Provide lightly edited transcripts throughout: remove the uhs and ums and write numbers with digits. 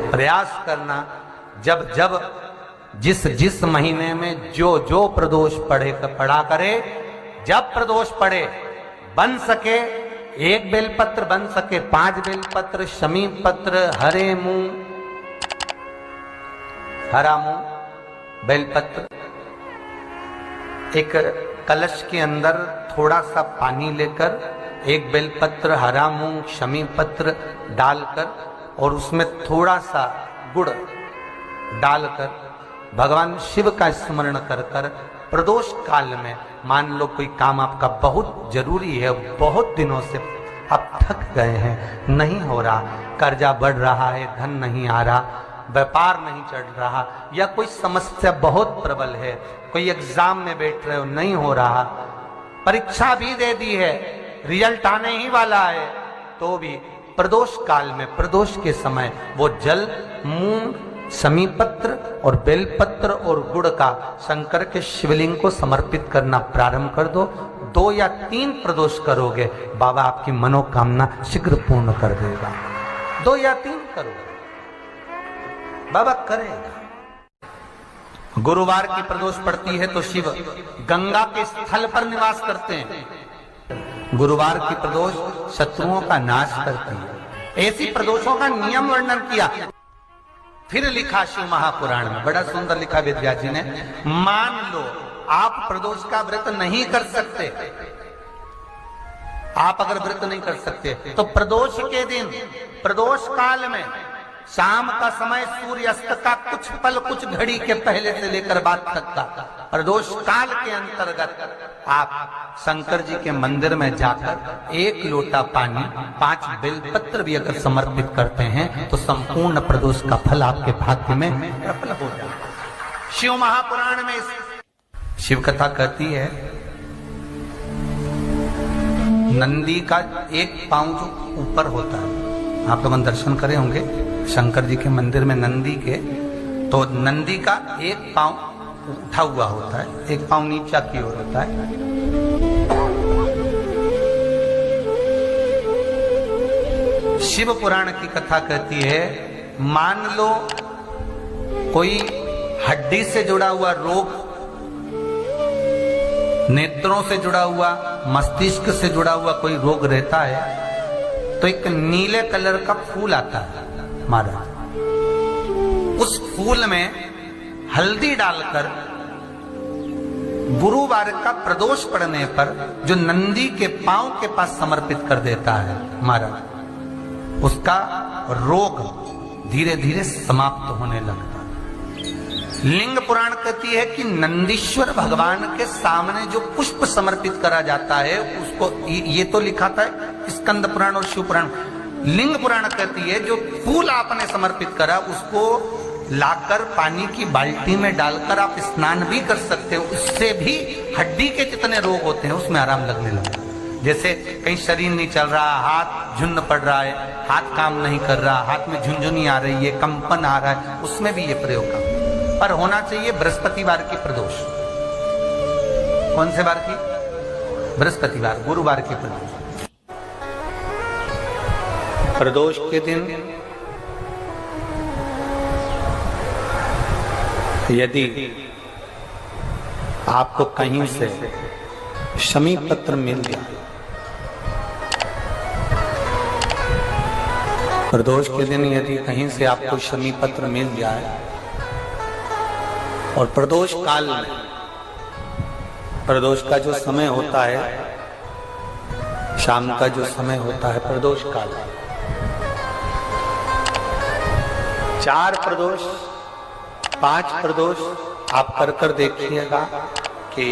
प्रयास करना, जब जब जिस जिस महीने में जो जो प्रदोष पढ़ा करे, जब प्रदोष पढ़े, बन सके 1 बेलपत्र, बन सके 5 बेलपत्र, शमी पत्र, हरे मूंग, हरा मूंग, बेलपत्र, एक कलश के अंदर थोड़ा सा पानी लेकर 1 बेलपत्र, हरा मूंग, शमी पत्र डालकर और उसमें थोड़ा सा गुड़ डालकर भगवान शिव का स्मरण कर कर प्रदोष काल में, मान लो कोई काम आपका बहुत जरूरी है, बहुत दिनों से आप थक गए हैं, नहीं हो रहा, कर्जा बढ़ रहा है, धन नहीं आ रहा, व्यापार नहीं चढ़ रहा, या कोई समस्या बहुत प्रबल है, कोई एग्जाम में बैठ रहे हो, नहीं हो रहा, परीक्षा भी दे दी है, रिजल्ट आने ही वाला है, तो भी प्रदोष काल में, प्रदोष के समय वो जल, मूंग, शमी पत्र और बेलपत्र और गुड़ का शंकर के शिवलिंग को समर्पित करना प्रारंभ कर दो। 2 या 3 प्रदोष करोगे, बाबा आपकी मनोकामना शीघ्र पूर्ण कर देगा। 2 या 3 करोगे, बाबा करेगा। गुरुवार की प्रदोष पड़ती है तो शिव गंगा के स्थल पर निवास करते हैं। गुरुवार की प्रदोष शत्रुओं का नाश करती है। ऐसी प्रदोषों का नियम वर्णन किया, फिर लिखा शिव महापुराण में, बड़ा सुंदर लिखा वेदव्यास जी ने। मान लो आप प्रदोष का व्रत नहीं कर सकते, आप अगर व्रत नहीं कर सकते तो प्रदोष के दिन, प्रदोष काल में शाम का समय, सूर्यास्त का कुछ पल, कुछ घड़ी के पहले से लेकर बाद तक का प्रदोष काल के अंतर्गत आप शंकर जी के मंदिर में जाकर 1 लोटा पानी, 5 बेलपत्र भी अगर समर्पित करते हैं तो संपूर्ण प्रदोष का फल आपके भाग्य में प्रबल हो जाता है। शिव महापुराण में शिव कथा कहती है, नंदी का 1 पांव जो ऊपर होता है, आप लोग दर्शन करे होंगे शंकर जी के मंदिर में नंदी के, तो नंदी का 1 पांव उठा हुआ होता है, 1 पांव नीचा की ओर होता है। शिव पुराण की कथा कहती है, मान लो कोई हड्डी से जुड़ा हुआ रोग, नेत्रों से जुड़ा हुआ, मस्तिष्क से जुड़ा हुआ कोई रोग रहता है, तो एक नीले कलर का फूल आता है महाराज, उस फूल में हल्दी डालकर गुरुवार का प्रदोष पड़ने पर जो नंदी के पांव के पास समर्पित कर देता है महाराज, उसका रोग धीरे धीरे समाप्त होने लगता है। लिंग पुराण कहती है कि नंदीश्वर भगवान के सामने जो पुष्प समर्पित करा जाता है उसको, ये तो लिखा था स्कंद पुराण और शिव पुराण, लिंग पुराण कहती है जो फूल आपने समर्पित करा उसको लाकर पानी की बाल्टी में डालकर आप स्नान भी कर सकते हो, उससे भी हड्डी के जितने रोग होते हैं उसमें आराम लगने लगता है। जैसे कहीं शरीर नहीं चल रहा, हाथ झुन्न पड़ रहा है, हाथ काम नहीं कर रहा, हाथ में झुनझुनी आ रही है, कंपन आ रहा है, उसमें भी ये प्रयोग का, पर होना चाहिए बृहस्पतिवार की प्रदोष। कौन से बार की? बृहस्पतिवार, गुरुवार की प्रदोष। प्रदोष के दिन यदि आपको कहीं से शमी पत्र मिल गया, प्रदोष के दिन यदि कहीं से आपको शमी पत्र मिल जाए और प्रदोष काल में, प्रदोष का जो समय होता है, शाम का जो समय होता है प्रदोष काल, 4 प्रदोष, 5 प्रदोष आप कर देखिएगा कि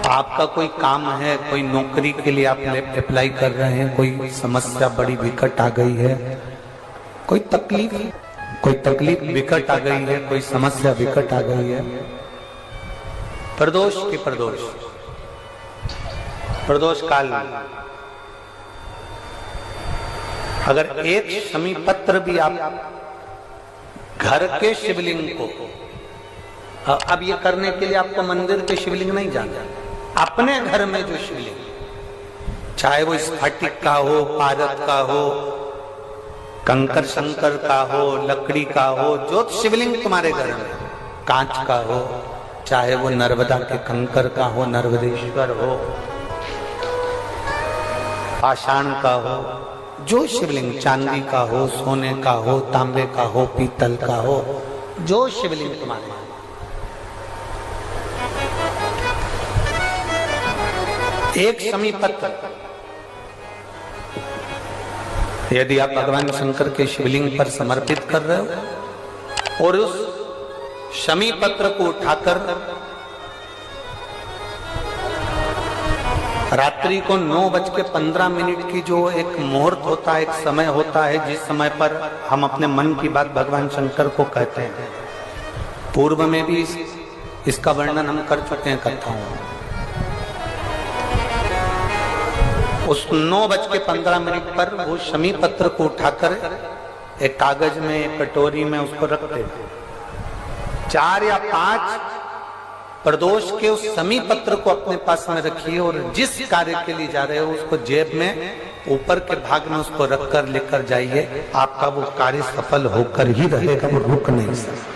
आपका कोई काम है, कोई नौकरी के लिए आप अप्लाई कर रहे हैं, कोई समस्या बड़ी विकट आ गई है, कोई तकलीफ विकट आ गई है, कोई समस्या विकट आ गई है, प्रदोष की प्रदोष काल में अगर 1 शमी पत्र भी आप घर के शिवलिंग को, अब ये करने के लिए आपको मंदिर के शिवलिंग नहीं जाना, अपने घर में जो शिवलिंग, चाहे वो स्फटिक का हो, पारद का हो, कंकर शंकर का हो, लकड़ी का हो, जो शिवलिंग तुम्हारे घर में, कांच का हो, चाहे वो नर्मदा के कंकर का हो, नर्मदेश्वर हो, पाषाण का हो, जो शिवलिंग चांदी का हो, सोने का हो, तांबे का हो, पीतल का हो, जो शिवलिंग तुम्हारे, एक शमी पत्र यदि आप भगवान शंकर के शिवलिंग पर समर्पित कर रहे हो और उस शमी पत्र को उठाकर रात्रि को 9:15 की जो एक मुहूर्त होता है, एक समय होता है, जिस समय पर हम अपने मन की बात भगवान शंकर को कहते हैं, पूर्व में भी इसका वर्णन हम कर चुके हैं कथाओं में। उस 9:15 पर वो शमी पत्र को उठाकर एक कागज में, एक कटोरी में उसको रखते हैं। 4 या 5 प्रदोष के उस शमी पत्र को अपने पास में रखिए और जिस कार्य के लिए जा रहे हो उसको जेब में ऊपर के भाग में उसको रखकर लेकर जाइए। आपका वो कार्य सफल होकर ही रहेगा, वो रुक नहीं सकता।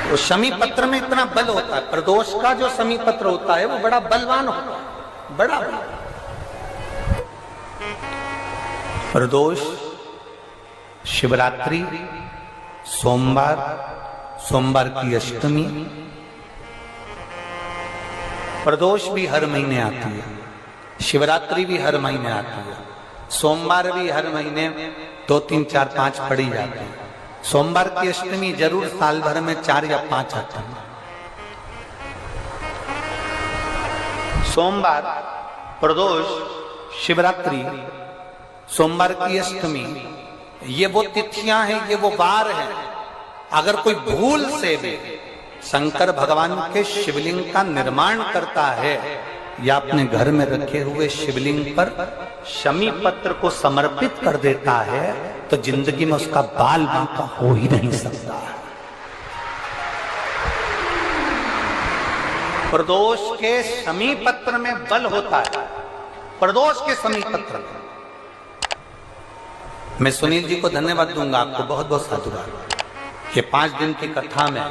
तो शमी पत्र में इतना बल होता है, प्रदोष का जो शमी पत्र होता है वो बड़ा बलवान होता है, बड़ा प्रदोष, शिवरात्रि, सोमवार, सोमवार की अष्टमी, प्रदोष भी हर महीने आती है, शिवरात्रि भी हर महीने आती है, सोमवार भी हर महीने 2, 3, 4, 5 पड़ी जाती है। सोमवार की अष्टमी जरूर साल भर में 4 या 5 आती है। सोमवार, प्रदोष, शिवरात्रि, सोमवार की अष्टमी, ये वो तिथियां हैं, ये वो वार हैं। अगर कोई भूल से भी शंकर भगवान के शिवलिंग का निर्माण करता है या अपने घर में रखे हुए शिवलिंग पर शमी पत्र को समर्पित कर देता है तो जिंदगी में उसका बाल बांका हो ही नहीं सकता। प्रदोष के शमी पत्र में बल होता है, प्रदोष के शमी पत्र में। मैं सुनील जी को धन्यवाद दूंगा, आपको बहुत बहुत साधुवाद। ये 5 दिन की कथा में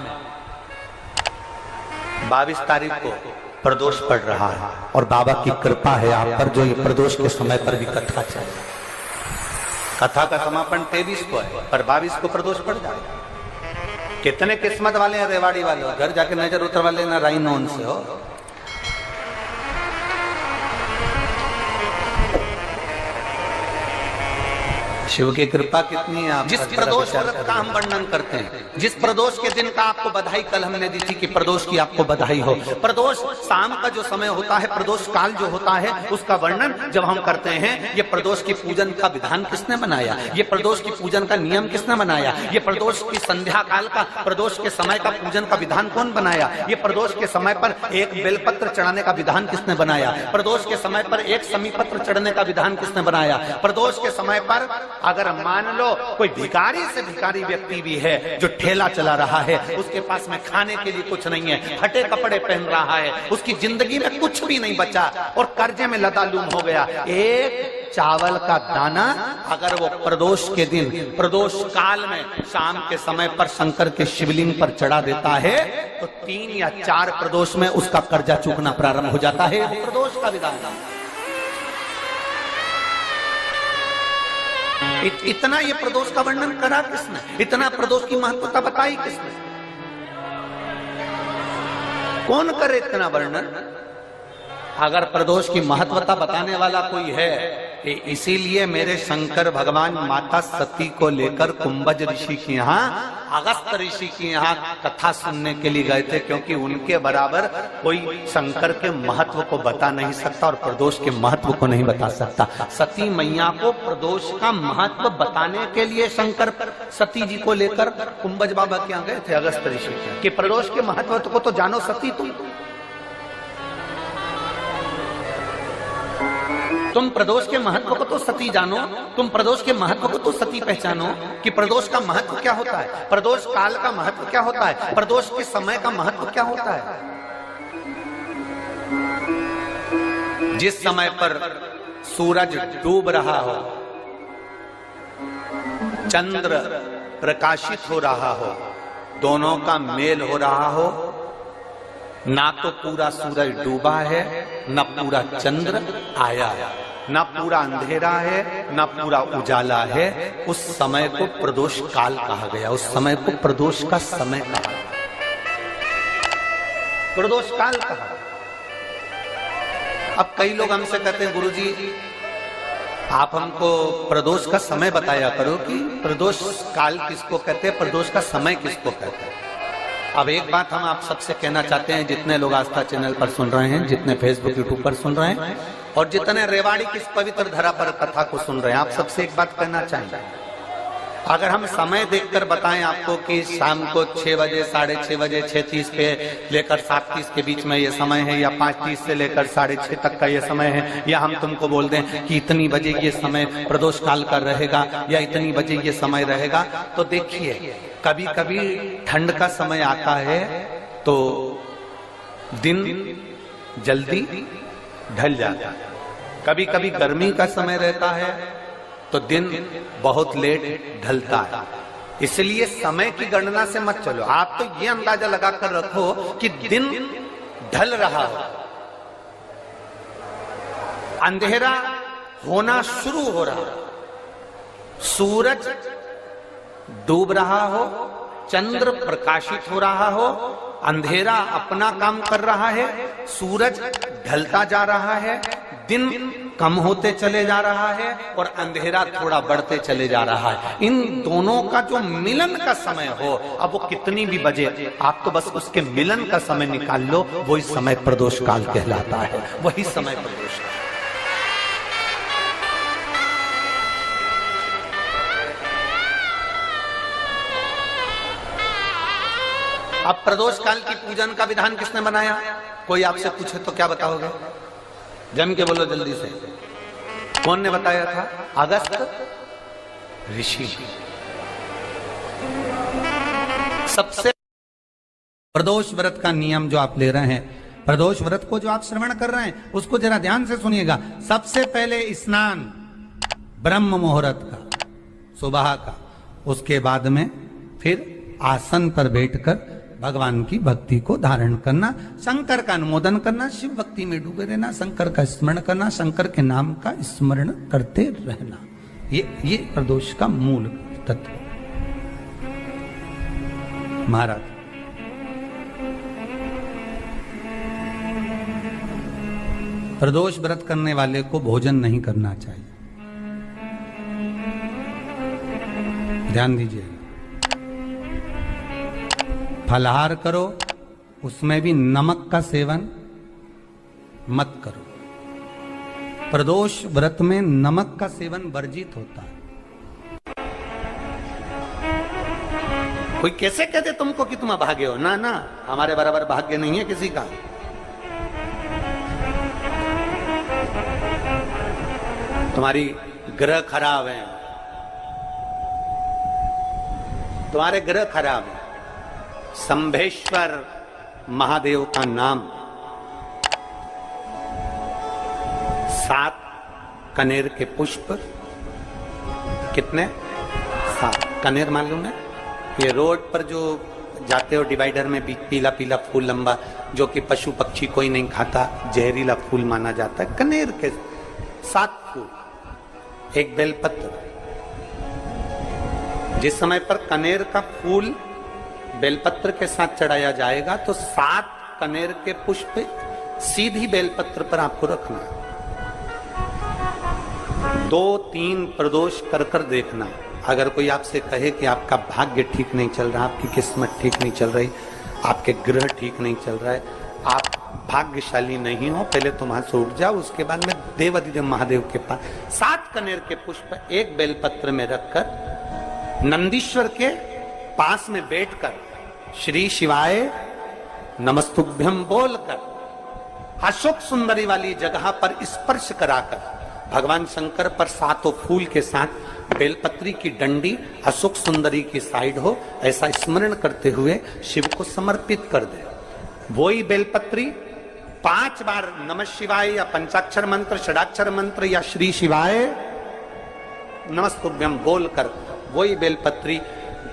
22 तारीख को प्रदोष पड़ रहा है और बाबा की कृपा है आप पर, जो ये प्रदोष के समय पर भी कथा चले। कथा का समापन 23 को है पर 22 को प्रदोष पड़ जाएगा। कितने किस्मत वाले हैं रेवाड़ी वाले, घर जाके नजर उतरवा लेना राइनोन से हो। शिव की कृपा कितनी है आप। जिस प्रदोष व्रत का हम वर्णन करते हैं, जिस प्रदोष के दिन का आपको बधाई कल हमने दी थी कि प्रदोष की आपको बधाई हो। प्रदोष शाम का जो समय होता है, प्रदोष काल जो होता है, उसका वर्णन जब हम करते हैं, ये प्रदोष की पूजन का विधान किसने बनाया, ये प्रदोष की पूजन का नियम किसने बनाया, ये प्रदोष की संध्या काल का, प्रदोष के समय का पूजन का विधान कौन बनाया, ये प्रदोष के समय पर एक बेलपत्र चढ़ाने का विधान किसने बनाया, प्रदोष के समय पर एक शमी पत्र चढ़ने का विधान किसने बनाया। प्रदोष के समय पर अगर मान लो कोई भिखारी से भिखारी व्यक्ति भी है जो ठेला चला रहा है, उसके पास में खाने के लिए कुछ नहीं है, फटे कपड़े पहन रहा है, उसकी जिंदगी में कुछ भी नहीं बचा और कर्जे में लदालूम हो गया, एक चावल का दाना अगर वो प्रदोष के दिन, प्रदोष काल में शाम के समय पर शंकर के शिवलिंग पर चढ़ा देता है तो 3 या 4 प्रदोष में उसका कर्जा चूकना प्रारंभ हो जाता है। प्रदोष का विधान। इतना ये प्रदोष का वर्णन करा किसने, इतना प्रदोष की महत्वता बताई किसने, कौन करे इतना वर्णन। अगर प्रदोष की महत्वता बताने वाला कोई है, इसीलिए मेरे शंकर भगवान माता सती को लेकर कुंभज ऋषि के यहाँ, अगस्त ऋषि के यहाँ कथा सुनने के लिए गए थे, क्योंकि उनके बराबर कोई शंकर के महत्व को बता नहीं सकता और प्रदोष के महत्व को नहीं बता सकता। सती मैया को प्रदोष का महत्व बताने के लिए शंकर सती जी को लेकर कुंभज बाबा के यहाँ गए थे, अगस्त ऋषि के, कि प्रदोष के महत्व को तो जानो सती, तुम प्रदोष के महत्व को तो सती जानो, तुम प्रदोष के महत्व को तो सती पहचानो कि प्रदोष का महत्व क्या होता है, प्रदोष काल का महत्व क्या होता है, प्रदोष के समय का महत्व क्या होता है। जिस समय पर सूरज डूब रहा हो, चंद्र प्रकाशित हो रहा हो, दोनों का मेल हो रहा हो, ना तो पूरा सूरज डूबा है, न पूरा चंद्र आया है, ना पूरा अंधेरा है, ना पूरा उजाला है, उस समय को प्रदोष काल कहा गया। उस समय को प्रदोष का समय कहा, प्रदोष काल कहा। अब कई लोग हमसे कहते हैं गुरुजी आप हमको प्रदोष का समय बताया करो कि प्रदोष काल किसको कहते हैं, प्रदोष का समय किसको कहते हैं। अब एक बात हम आप सबसे कहना चाहते हैं, जितने लोग आस्था चैनल पर सुन रहे हैं, जितने फेसबुक यूट्यूब पर सुन रहे हैं और जितने रेवाड़ी की इस पवित्र धरा पर कथा को सुन रहे हैं, आप सबसे एक बात कहना चाहेंगे, अगर हम समय देखकर बताएं आपको कि शाम को 6 बजे, 6:30 बजे, 6:30 पे लेकर 7:30 के बीच में ये समय है, या 5:30 से लेकर 6:30 तक का ये समय है, या हम तुमको बोल दें कि इतनी बजे ये समय प्रदोष काल का रहेगा या इतनी बजे ये समय रहेगा, तो देखिए कभी कभी ठंड का समय आता है तो दिन जल्दी ढल जाता है, कभी कभी गर्मी का समय रहता है तो दिन बहुत लेट ढलता है। इसलिए समय की गणना से मत चलो, आप तो ये अंदाजा लगाकर रखो कि दिन ढल रहा हो, अंधेरा होना शुरू हो रहा हो, सूरज डूब रहा हो, चंद्र प्रकाशित हो रहा हो, अंधेरा अपना काम कर रहा है, सूरज ढलता जा रहा है, दिन कम होते चले जा रहा है और अंधेरा थोड़ा बढ़ते चले जा रहा है। इन दोनों का जो मिलन का समय हो, अब वो कितनी भी बजे, आप तो बस उसके मिलन का समय निकाल लो, वही समय प्रदोष काल कहलाता है, वही समय प्रदोष काल। अब प्रदोष काल की पूजन का विधान किसने बनाया? कोई आपसे पूछे तो क्या बताओगे? जम के बोलो जल्दी से, कौन ने बताया था? अगस्त ऋषि। सबसे प्रदोष व्रत का नियम जो आप ले रहे हैं, प्रदोष व्रत को जो आप श्रवण कर रहे हैं, उसको जरा ध्यान से सुनिएगा। सबसे पहले स्नान ब्रह्म मुहूर्त का, सुबह का, उसके बाद में फिर आसन पर बैठकर भगवान की भक्ति को धारण करना, शंकर का अनुमोदन करना, शिव भक्ति में डूबे रहना, शंकर का स्मरण करना, शंकर के नाम का स्मरण करते रहना, ये प्रदोष का मूल तत्व। महाराज प्रदोष व्रत करने वाले को भोजन नहीं करना चाहिए, ध्यान दीजिए। फलाहार करो, उसमें भी नमक का सेवन मत करो। प्रदोष व्रत में नमक का सेवन वर्जित होता है। कोई कैसे कहते तुमको कि तुम अभागे हो? ना ना, हमारे बराबर भाग्य नहीं है किसी का। तुम्हारी ग्रह खराब है, तुम्हारे ग्रह खराब है। शंभेश्वर महादेव का नाम 7 कनेर के पुष्प, कितने? 7 कनेर मालूम है? ये रोड पर जो जाते हो डिवाइडर में पीला पीला फूल लंबा, जो कि पशु पक्षी कोई नहीं खाता, जहरीला फूल माना जाता है, कनेर के 7 फूल, एक बेलपत्र। जिस समय पर कनेर का फूल बेलपत्र के साथ चढ़ाया जाएगा तो 7 कनेर के पुष्प सीधी बेलपत्र पर आपको रखना। 2-3 प्रदोष कर कर देखना। अगर कोई आपसे कहे कि आपका भाग्य ठीक नहीं चल रहा, आपकी किस्मत ठीक नहीं चल रही, आपके ग्रह ठीक नहीं चल रहा है, आप भाग्यशाली नहीं हो, पहले तुम हाथ से उठ जाओ, उसके बाद में देवाधिदेव महादेव के पास 7 कनेर के पुष्प एक बेलपत्र में रखकर नंदीश्वर के पास में बैठकर श्री शिवाय नमस्तुभ्यम बोलकर अशोक सुंदरी वाली जगह पर स्पर्श कराकर भगवान शंकर पर 7 फूल के साथ बेलपत्री की डंडी अशोक सुंदरी की साइड हो, ऐसा स्मरण करते हुए शिव को समर्पित कर दे। वही बेलपत्री 5 बार नमः शिवाय या पंचाक्षर मंत्र, षडाक्षर मंत्र या श्री शिवाय नमस्तुभ्यम बोलकर वही बेलपत्री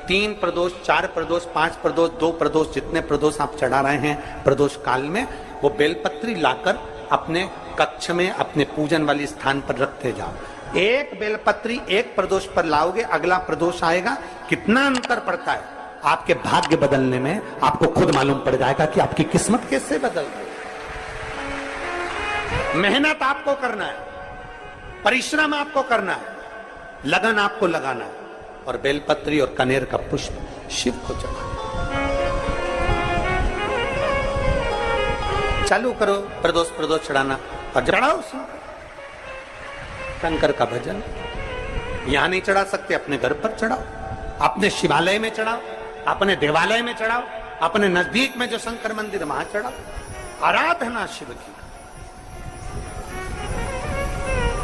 3 प्रदोष, 4 प्रदोष, 5 प्रदोष, 2 प्रदोष, जितने प्रदोष आप चढ़ा रहे हैं प्रदोष काल में, वो बेलपत्री लाकर अपने कक्ष में अपने पूजन वाली स्थान पर रखते जाओ। एक बेलपत्री एक प्रदोष पर लाओगे, अगला प्रदोष आएगा, कितना अंतर पड़ता है आपके भाग्य बदलने में, आपको खुद मालूम पड़ जाएगा कि आपकी किस्मत कैसे बदल रही है। मेहनत आपको करना है, परिश्रम आपको करना है, लगन आपको लगाना है, और बेलपत्री और कनेर का पुष्प शिव को चढ़ाना। चालू करो प्रदोष प्रदोष चढ़ाना और चढ़ाओ शंकर का भजन। यहां नहीं चढ़ा सकते, अपने घर पर चढ़ाओ, अपने शिवालय में चढ़ाओ, अपने देवालय में चढ़ाओ, अपने नजदीक में जो शंकर मंदिर वहां चढ़ाओ। आराधना शिव की।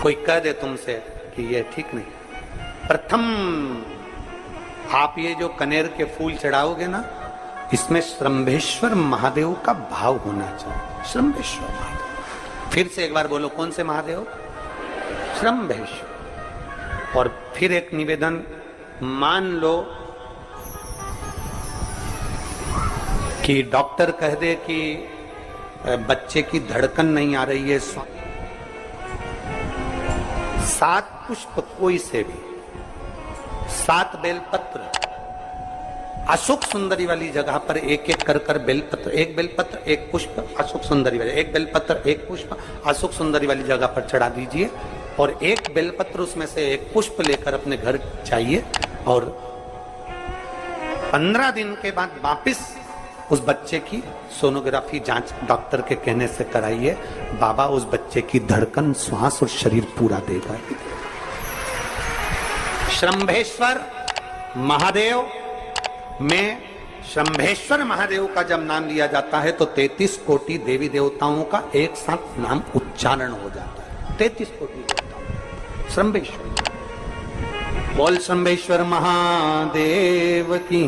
कोई कह दे तुमसे कि ये ठीक नहीं, प्रथम आप ये जो कनेर के फूल चढ़ाओगे ना, इसमें श्रंभेश्वर महादेव का भाव होना चाहिए। श्रंभेश्वर महादेव, फिर से एक बार बोलो, कौन से महादेव? श्रंभेश्वर। और फिर एक निवेदन, मान लो कि डॉक्टर कह दे कि बच्चे की धड़कन नहीं आ रही है, 7 पुष्प कोई से भी, 7 बेलपत्र अशोक सुंदरी वाली जगह पर एक एक कर कर बेलपत्र, एक बेलपत्र एक पुष्प अशोक सुंदरी वाली, एक बेलपत्र एक पुष्प अशोक सुंदरी वाली जगह पर चढ़ा दीजिए, और एक बेलपत्र उसमें से एक पुष्प लेकर अपने घर जाइए, और 15 दिन के बाद वापिस उस बच्चे की सोनोग्राफी जांच डॉक्टर के कहने से कराइए। बाबा उस बच्चे की धड़कन, श्वास और शरीर पूरा देगा। श्रंभेश्वर महादेव में, श्रंभेश्वर महादेव का जब नाम लिया जाता है तो 33 कोटि देवी देवताओं का एक साथ नाम उच्चारण हो जाता है। 33 कोटि देवताओं। श्रंभेश्वर, बोल श्रंभेश्वर महादेव की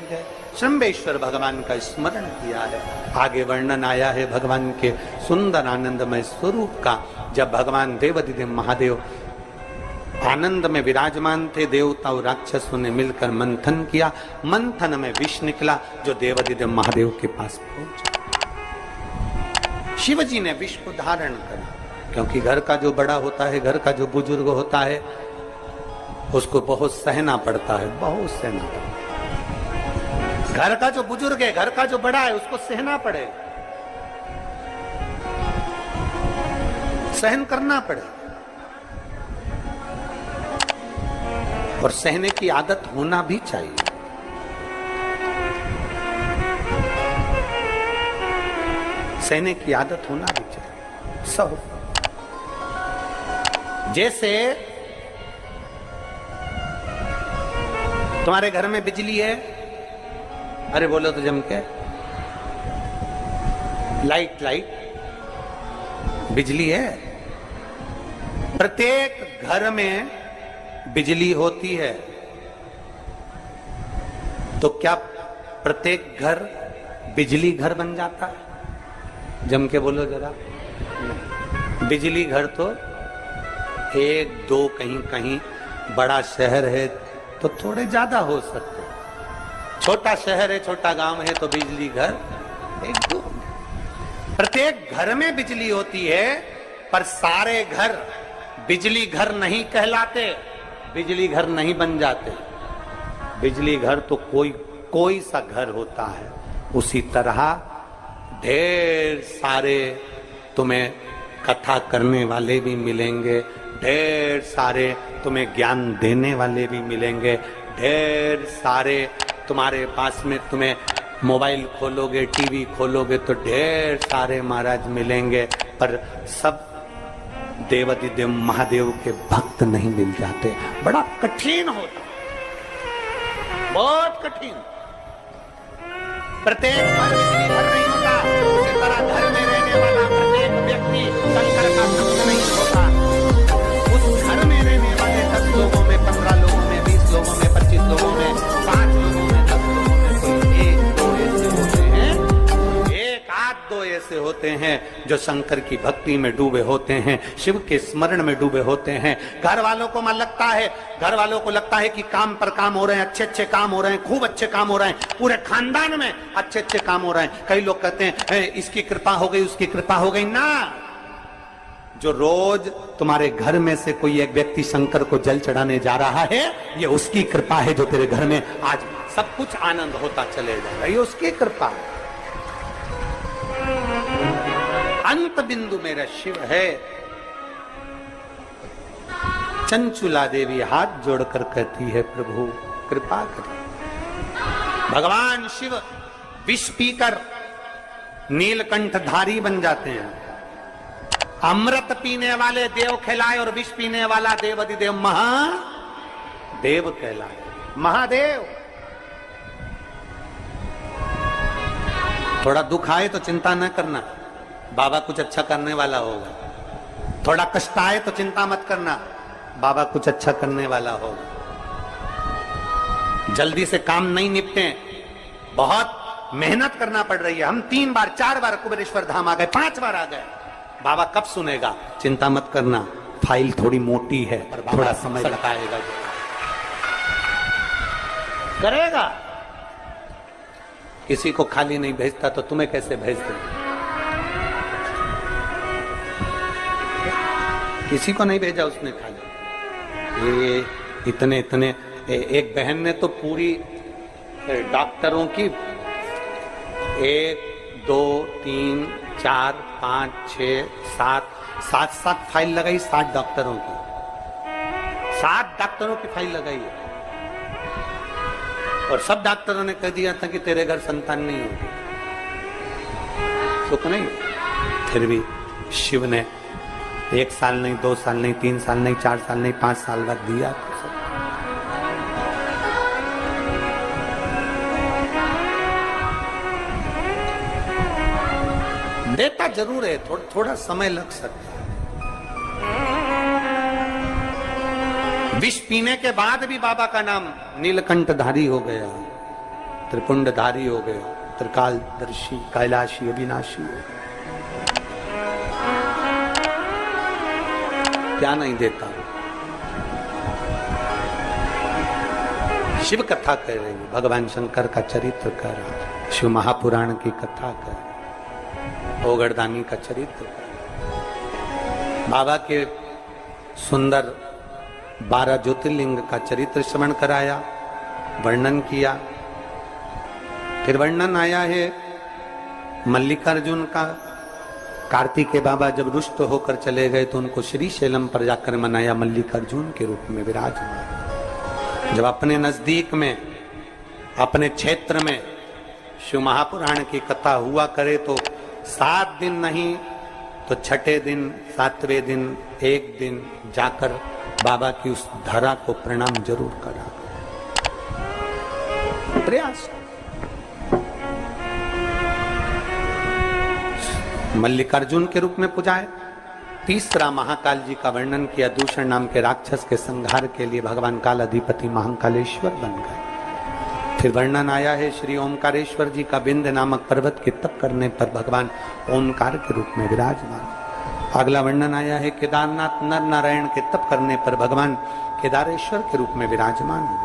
जय। श्रंभेश्वर भगवान का स्मरण किया है। आगे वर्णन आया है भगवान के सुंदर आनंदमय स्वरूप का। जब भगवान देवाधिदेव महादेव आनंद में विराजमान थे, देवता और राक्षसों ने मिलकर मंथन किया, मंथन में विष निकला जो देवाधिदेव महादेव के पास पहुंचा। शिवजी ने विष को धारण करा, क्योंकि घर का जो बड़ा होता है, घर का जो बुजुर्ग होता है, उसको बहुत सहना पड़ता है, बहुत सहना पड़ता है। घर का जो बुजुर्ग है, घर का जो बड़ा है, उसको सहना पड़े, सहन करना पड़े, और सहने की आदत होना भी चाहिए। सहने की आदत होना भी चाहिए सब। जैसे तुम्हारे घर में बिजली है, अरे बोलो तो जम के, लाइट बिजली है। प्रत्येक घर में बिजली होती है, तो क्या प्रत्येक घर बिजली घर बन जाता है? जम के बोलो जरा। बिजली घर तो 1 2 कहीं कहीं, बड़ा शहर है तो थोड़े ज्यादा हो सकते, छोटा शहर है, छोटा गांव है तो बिजली घर 1 2। प्रत्येक घर में बिजली होती है, पर सारे घर बिजली घर नहीं कहलाते, बिजली घर नहीं बन जाते। बिजली घर तो कोई सा घर होता है। उसी तरह ढेर सारे तुम्हें कथा करने वाले भी मिलेंगे, ढेर सारे तुम्हें ज्ञान देने वाले भी मिलेंगे, ढेर सारे तुम्हारे पास में, तुम्हें मोबाइल खोलोगे, टीवी खोलोगे तो ढेर सारे महाराज मिलेंगे, पर सब देवाधिदेव महादेव के भक्त नहीं मिल जाते। बड़ा कठिन होता, बहुत कठिन। प्रत्येक घर बिजली घर नहीं होता, उसी तरह घर में रहने वाला प्रत्येक व्यक्ति शंकर का भक्त नहीं होता। उस घर में रहने वाले 10 लोगों में, 15 लोगों में, 20 लोगों में, 25 लोगों में, 5 लोगों में, 10 लोगों में कोई 1 2 ऐसे होते हैं, 1 आध 2 ऐसे होते हैं जो शंकर की भक्ति में डूबे होते हैं, शिव के स्मरण में डूबे होते हैं। घर वालों को मन लगता है, घर वालों को लगता है कि काम पर काम हो रहे हैं, अच्छे अच्छे काम हो रहे हैं, खूब अच्छे काम हो रहे हैं, पूरे खानदान में अच्छे अच्छे काम हो रहे हैं। कई लोग कहते हैं इसकी कृपा हो गई, उसकी कृपा हो गई। ना, जो रोज तुम्हारे घर में से कोई एक व्यक्ति शंकर को जल चढ़ाने जा रहा है, ये उसकी कृपा है जो तेरे घर में आज सब कुछ आनंद होता चले जा रहा है, ये उसकी कृपा है। अंत बिंदु मेरा शिव है। चंचुला देवी हाथ जोड़कर कहती है, प्रभु कृपा करें। भगवान शिव विष पीकर नीलकंठधारी बन जाते हैं। अमृत पीने वाले देव कहलाए और विष पीने वाला देव अधिदेव महादेव कहलाए। महादेव। थोड़ा दुख आए तो चिंता न करना, बाबा कुछ अच्छा करने वाला होगा। थोड़ा कष्ट आए तो चिंता मत करना, बाबा कुछ अच्छा करने वाला होगा। जल्दी से काम नहीं निपटे, बहुत मेहनत करना पड़ रही है। हम 3 बार 4 बार कुबेरेश्वर धाम आ गए, 5 बार आ गए, बाबा कब सुनेगा? चिंता मत करना, फाइल थोड़ी मोटी है, थोड़ा समय लगाएगा, करेगा। किसी को खाली नहीं भेजता तो तुम्हें कैसे भेज दे? किसी को नहीं भेजा उसने खाली। ये इतने इतने एक बहन ने तो पूरी डॉक्टरों की 1 2 3 4 5 6 7 फाइल लगाई। 7 डॉक्टरों की, 7 डॉक्टरों की फाइल लगाई है। और सब डॉक्टरों ने कह दिया था कि तेरे घर संतान नहीं होगी, सुख नहीं। फिर भी शिव ने 1 साल नहीं, 2 साल नहीं, 3 साल नहीं, 4 साल नहीं, 5 साल बाद दिया। देता जरूर है, थोड़ा समय लग सकता है। विष पीने के बाद भी बाबा का नाम नीलकंठधारी हो गया, त्रिपुंडधारी हो गया, त्रिकालदर्शी, कैलाशी, अविनाशी हो गया। क्या नहीं देता? शिव कथा कह रही है, भगवान शंकर का चरित्र कर रहा है, शिव महापुराण की कथा कर, ओगड़दानी का चरित्र कर, बाबा के सुंदर 12 ज्योतिर्लिंग का चरित्र श्रवण कराया, वर्णन किया। फिर वर्णन आया है मल्लिकार्जुन का। कार्तिकेय बाबा जब रुष्ट होकर चले गए तो उनको श्रीशैलम पर जाकर मनाया, मल्लिकार्जुन के रूप में विराजमान। जब अपने नजदीक में, अपने क्षेत्र में शिव महापुराण की कथा हुआ करे तो 7 दिन नहीं तो 6ठे दिन, 7वें दिन, एक दिन जाकर बाबा की उस धरा को प्रणाम जरूर करा। प्रयास। मल्लिकार्जुन के रूप में पूजाए। तीसरा महाकाल जी का वर्णन किया, दूषण नाम के राक्षस के संहार के लिए भगवान काल अधिपति महाकालेश्वर बन गए। फिर वर्णन आया है श्री ओमकारेश्वर जी का, विंध्य नामक पर्वत के तप करने पर भगवान ओमकार के रूप में विराजमान। अगला वर्णन आया है केदारनाथ नर नारायण के तप करने पर भगवान केदारेश्वर के रूप में विराजमान।